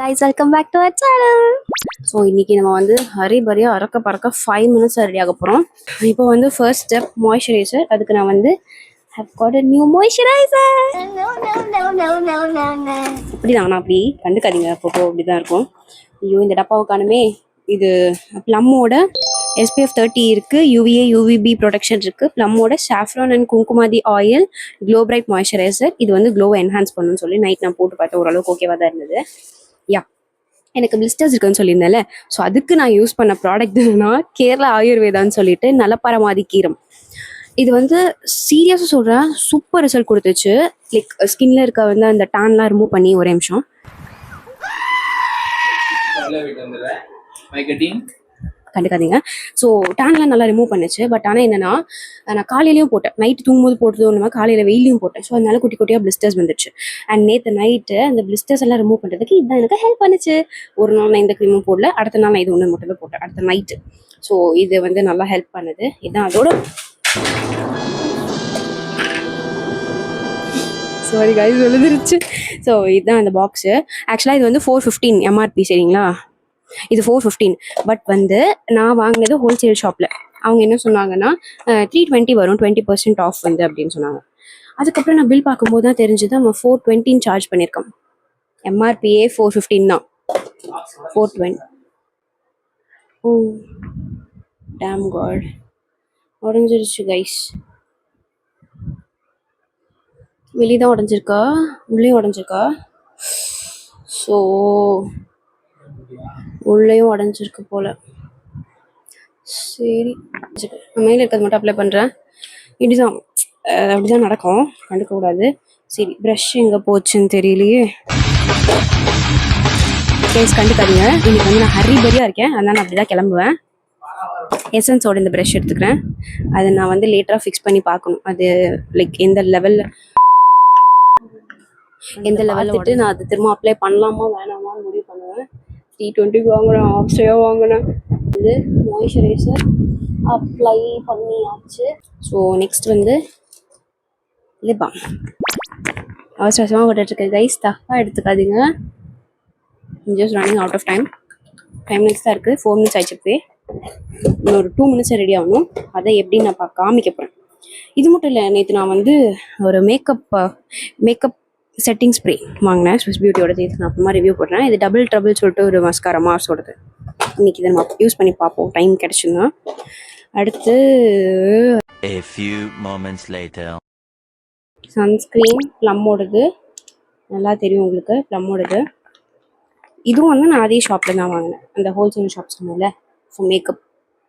guys, welcome back to our channel. So இன்றைக்கி நம்ம வந்து ஹரிபரியாக அறக்க பறக்க 5 minutes ரெடி ஆக போகிறோம். இப்போ வந்து ஃபர்ஸ்ட் ஸ்டெப் மாய்ஸ்சரைசர். அதுக்கு நான் வந்து have got a new moisturizer. இப்படி தான் நான் அப்படி கண்டுக்காதீங்க, அப்பப்போ அப்படி தான் இருக்கும். ஐயோ இந்த டப்பாவுக்கானுமே இது ப்ளம்மோட SPF 30 இருக்குது, UVA UVB ப்ரொடெக்ஷன் இருக்குது, ப்ளம்மோட saffron and Kumkumadi oil glow bright moisturiser. இது வந்து க்ளோவை என்ஹான்ஸ் பண்ணணும்னு சொல்லி நைட் நான் போட்டு பார்த்தேன், ஓரளவுக்கு ஓகேவாக தான் இருந்தது. யா, எனக்கு பிளிஸ்டர்ஸ் இருக்குன்னு சொல்லியிருந்தேன்ல, ஸோ அதுக்கு நான் யூஸ் பண்ண ப்ராடக்ட் என்னன்னா கேரளா ஆயுர்வேதான்னு சொல்லிட்டு நலப்பரமாதி கீரம். இது வந்து சீரியஸாக சொல்கிறேன், சூப்பர் ரிசல்ட் கொடுத்துச்சு. லைக் ஸ்கின்ல இருக்க வந்து அந்த டேன்லாம் ரிமூவ் பண்ணி. ஒரே நிமிஷம் கண்டுக்காதீங்க. ஸோ டேன்லாம் நல்லா ரிமூவ் பண்ணுச்சு. பட் ஆனால் என்னன்னா, நான் காலையிலையும் போட்டேன், நைட்டு தூங்கும்போது போட்டதும் இல்லாமல் காலையில் வெயிலையும் போட்டேன். ஸோ அதனால குட்டி குட்டியாக பிளிஸ்டர்ஸ் வந்துச்சு. அண்ட் நேற்று நைட்டு அந்த பிளிஸ்டர்ஸ் எல்லாம் ரிமூவ் பண்ணுறதுக்கு இதுதான் எனக்கு ஹெல்ப் பண்ணுச்சு. ஒரு நாள் நான் இந்த க்ரீமும் போடல, அடுத்த நாள் நான் இது ஒன்று மட்டும் தான் போட்டேன், அடுத்த நைட்டு. ஸோ இது வந்து நல்லா ஹெல்ப் பண்ணுது. இதுதான் அதோட சாரி கைஸ் விழுந்துருச்சு. ஸோ இதுதான் அந்த பாக்ஸு. ஆக்சுவலாக இது வந்து 415 MRP, சரிங்களா? இது 415. பட் வந்து நான் வாங்கினது ஹோல்சேல் ஷாப்பில். அவங்க என்ன சொன்னாங்கன்னா 320 வரும், 20% ஆஃப் வந்து அப்படின்னு சொன்னாங்க. அதுக்கப்புறம் நான் பில் பார்க்கும்போது தான் தெரிஞ்சது நம்ம 420 சார்ஜ் பண்ணியிருக்கோம். MRPயே 415 தான். 420. ஓ டேம் காட், உடஞ்சிருச்சு கைஸ். வெளியே உடஞ்சிருக்கா, உள்ளேயும் உடஞ்சிருக்கா? ஸோ உள்ளேயும் உடஞ்சிருக்கு போல். சரி, மேலே இருக்கிறது மட்டும் அப்ளை பண்ணுறேன். இப்படிதான் அப்படிதான் நடக்கும், கண்டுக்கக்கூடாது. சரி, ப்ரஷ் எங்கே போச்சுன்னு தெரியலையே. கேஸ் கண்டுக்காதீங்க, இன்னைக்கு வந்து நான் ஹரிபரியாக இருக்கேன், அதனால் நான் அப்படி தான் கிளம்புவேன். எசன்ஸோட இந்த ப்ரஷ் எடுத்துக்கிறேன். அதை நான் வந்து லேட்டராக ஃபிக்ஸ் பண்ணி பார்க்கணும், அது லைக் எந்த லெவலில் விட்டு நான் அது திரும்ப அப்ளை பண்ணலாமா வேணாமான்னு முடிவு பண்ணுவேன். 320 வாங்கினேன், ஆப்ஸ்டையாக வாங்கினேன். இது மாய்ஸ்சரைசர் அப்ளை பண்ணியாச்சு. ஸோ நெக்ஸ்ட் வந்து லிப் பாம். அவசரமாக விட்டுட்ருக்கேன் கைஸ், தப்பாக எடுத்துக்காதீங்க. Just running out of time. 5 minutes தான் இருக்குது, 4 minutes ஆயிடுச்சு. இன்னொரு 2 minutes ரெடி ஆகணும். அதை எப்படி நான் காமிக்க போகிறேன். இது மட்டும் இல்லை, நேற்று நான் வந்து ஒரு மேக்கப் செட்டிங் ஸ்ப்ரே வாங்கினேன், ஸ்விஸ் பியூட்டியோட. சேர்த்து நான் அப்புறமா ரிவ்யூ போடுறேன். இது டபுள் ட்ரபிள் சொல்லிட்டு ஒரு மஸ்காரா மார்ஸோடது. இன்னைக்கு இதை நம்ம யூஸ் பண்ணி பார்ப்போம், டைம் கிடைச்சுன்னா. அடுத்து சன்ஸ்க்ரீன் ப்ளம்மோடது, நல்லா தெரியும் உங்களுக்கு ப்ளம்மோடது. இதுவும் வந்து நான் அதே ஷாப்பில் தான் வாங்கினேன், அந்த ஹோல்சேல் ஷாப் சொன்னேன்ல, ஸோ மேக்கப்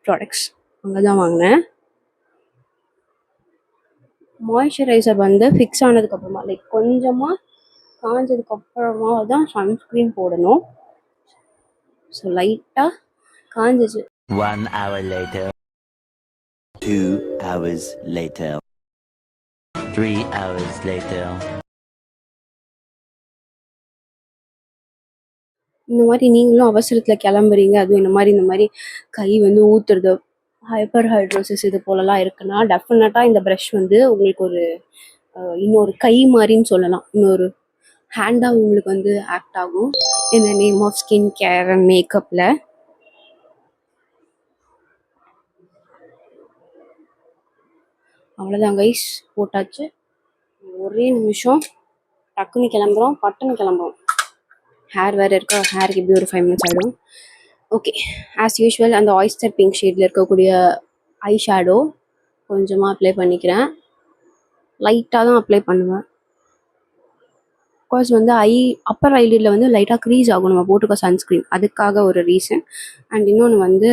ப்ராடக்ட்ஸ் அங்கே தான் வாங்கினேன். மாய்ஸ்சரைசர் வந்து ஃபிக்ஸ் ஆனதுக்கப்புறமா, லைக் கொஞ்சமாக காஞ்சதுக்கப்புறமா தான் சன்ஸ்க்ரீன் போடணும். ஸோ லைட்டாக காஞ்சிச்சு. 1 hour later, 2 hours later, 3 hours later. இந்த மாதிரி நீங்களும் அவசரத்தில் கிளம்புறீங்க, அதுவும் இந்த மாதிரி கை வந்து ஊற்றுறது, ஹைப்பர் ஹைட்ரோசிஸ் இது போலலாம் இருக்குன்னா டெஃபினட்டாக இந்த ப்ரஷ் வந்து உங்களுக்கு ஒரு இன்னொரு கை மாதிரின்னு சொல்லலாம், இன்னொரு ஹேண்டாக உங்களுக்கு வந்து ஆக்ட் ஆகும் இந்த name of skin care and மேக்கப்பில். அவ்வளோதான் கைஸ், போட்டாச்சு. ஒரே நிமிஷம் டக்குன்னு கிளம்புறோம், பட்டுன்னு கிளம்புறோம். ஹேர் வேறு இருக்கா, ஹேருக்கு எப்படி ஒரு 5 minutes ஆகிடும். ஓகே, ஆஸ் யூஷுவல் அந்த ஆயிஸ்டர் பிங்க் ஷேடில் இருக்கக்கூடிய ஐ ஷேடோ கொஞ்சமாக அப்ளை பண்ணிக்கிறேன். லைட்டாக தான் அப்ளை பண்ணுவேன், பிகாஸ் வந்து அப்பர் ஐலிடில் வந்து லைட்டாக க்ரீஸ் ஆகும் நம்ம போட்டுக்க சன்ஸ்க்ரீன், அதுக்காக ஒரு ரீசன். அண்ட் இன்னொன்று வந்து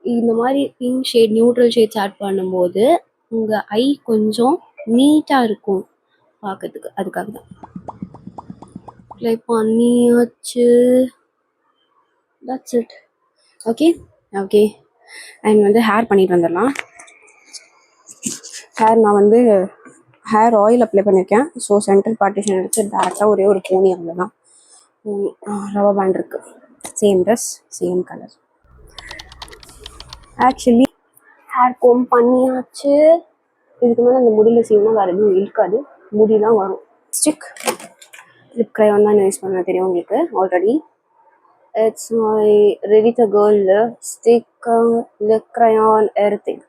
இந்த மாதிரி pink shade neutral shades add பண்ணும்போது உங்கள் ஐ கொஞ்சம் நீட்டாக இருக்கும் பார்க்கறதுக்கு, அதுக்காக தான் அப்ளை பண்ணியாச்சு. That's it. ஓகே. அண்ட் வந்து ஹேர் பண்ணிட்டு வந்துடலாம். நான் வந்து ஹேர் ஆயில் அப்ளை பண்ணியிருக்கேன். ஸோ சென்ட்ரல் பார்ட்டிஷன் எடுத்து டேரெக்டாக ஒரே ஒரு பூனி, அவ்வளோதான். ரப்பர் பேண்ட் இருக்குது, same dress same colour. Actually hair comb பண்ணியாச்சு. இதுக்கு மேலே அந்த முடியில் சீவனா வேறு எதுவும் இருக்காது, முடி தான் வரும். ஸ்டிக் லிப் க்ரையான் தான் யூஸ் பண்ண தெரியும் உங்களுக்கு ஆல்ரெடி. இட்ஸ் மை ரெடிட்ட girl stick lip crayon everything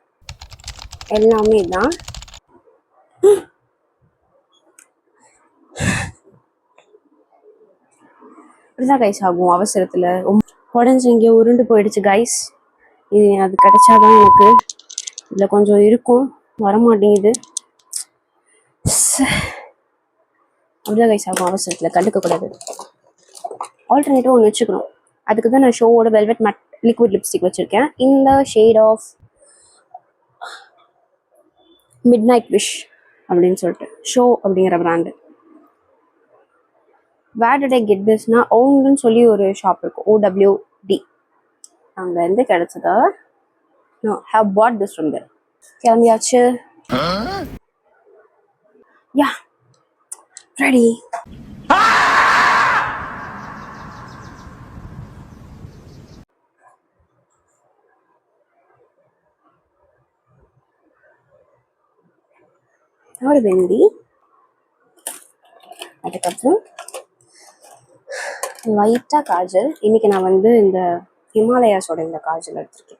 எல்லாமே தான். இப்படிதான் கைஸ் ஆகும் அவசரத்தில். உடஞ்சி இங்கே உருண்டு போயிடுச்சு கைஸ். இது அது கிடைச்சாதான் எனக்கு இதில் கொஞ்சம் இருக்கும், வரமாட்டேங்குது. அப்படிதான் கைஸ் ஆகும் அவசரத்தில், கண்டுக்கக்கூடாது. ஆல்டர்னேட்டிவ் ஒன்று வச்சுக்கணும். அதுக்கு தான் நான் ஷோவோட வெல்வெட் மேட் லிக்விட் லிப்ஸ்டிக் வச்சுருக்கேன். இந்த shade of midnight wish அப்படின்னு சொல்லிட்டு ஷோ அப்படிங்கிற brand. Where did I get திஸ்னா ஓங்குன்னு சொல்லி ஒரு ஷாப் இருக்கும், OWD, அங்கேருந்து கிடச்சதா. No have bought this from there. கிளம்பியாச்சு. Yeah ready. ஒரு வெந்தி, அதுக்கப்புறம் லைட்டாக காஜல். இன்னைக்கு நான் வந்து இந்த ஹிமாலயாஸோட இந்த காஜல் எடுத்திருக்கேன்.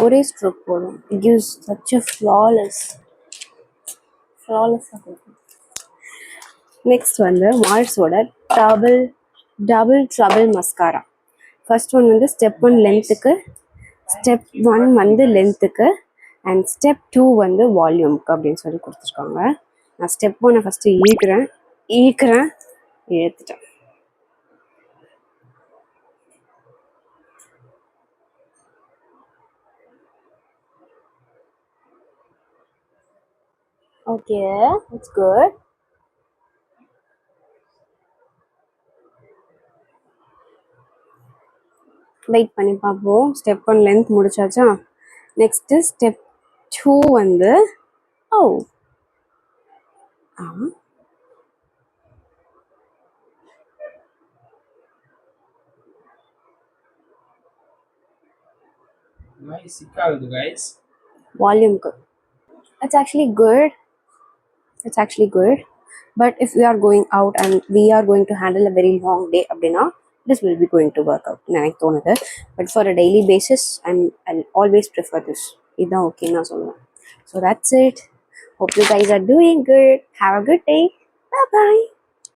ஒரே ஸ்ட்ரோக் போதும். It gives such a flawless. Next வந்து மார்ஸோட double trouble mascara. First one வந்து ஸ்டெப் 1 லென்த்துக்கு, ஸ்டெப் 1 வந்து லென்த்துக்கு, அண்ட் ஸ்டெப் 2 வந்து வால்யூம்க்கு அப்படின்னு சொல்லி கொடுத்துருக்காங்க. நான் ஸ்டெப் 1 ஃபஸ்ட்டு இழுத்துட்டேன். ஓகே, இட்ஸ் குட். வெயிட் பண்ணி பார்ப்போம். ஸ்டெப் 1 லென்த் முடிச்சாச்சா. நெக்ஸ்ட்டு ஸ்டெப் 2 வந்து வால்யூம்க்கு. It's actually good. But if we are going out and we are going to handle a very long day அப்படின்னா this will be going to work out எனக்கு தோணுது. But for a daily basis I'll always prefer this. இதுதான் okay நான் சொல்லுவேன். So that's it. Hope you guys are doing good. Have a good day. Bye bye.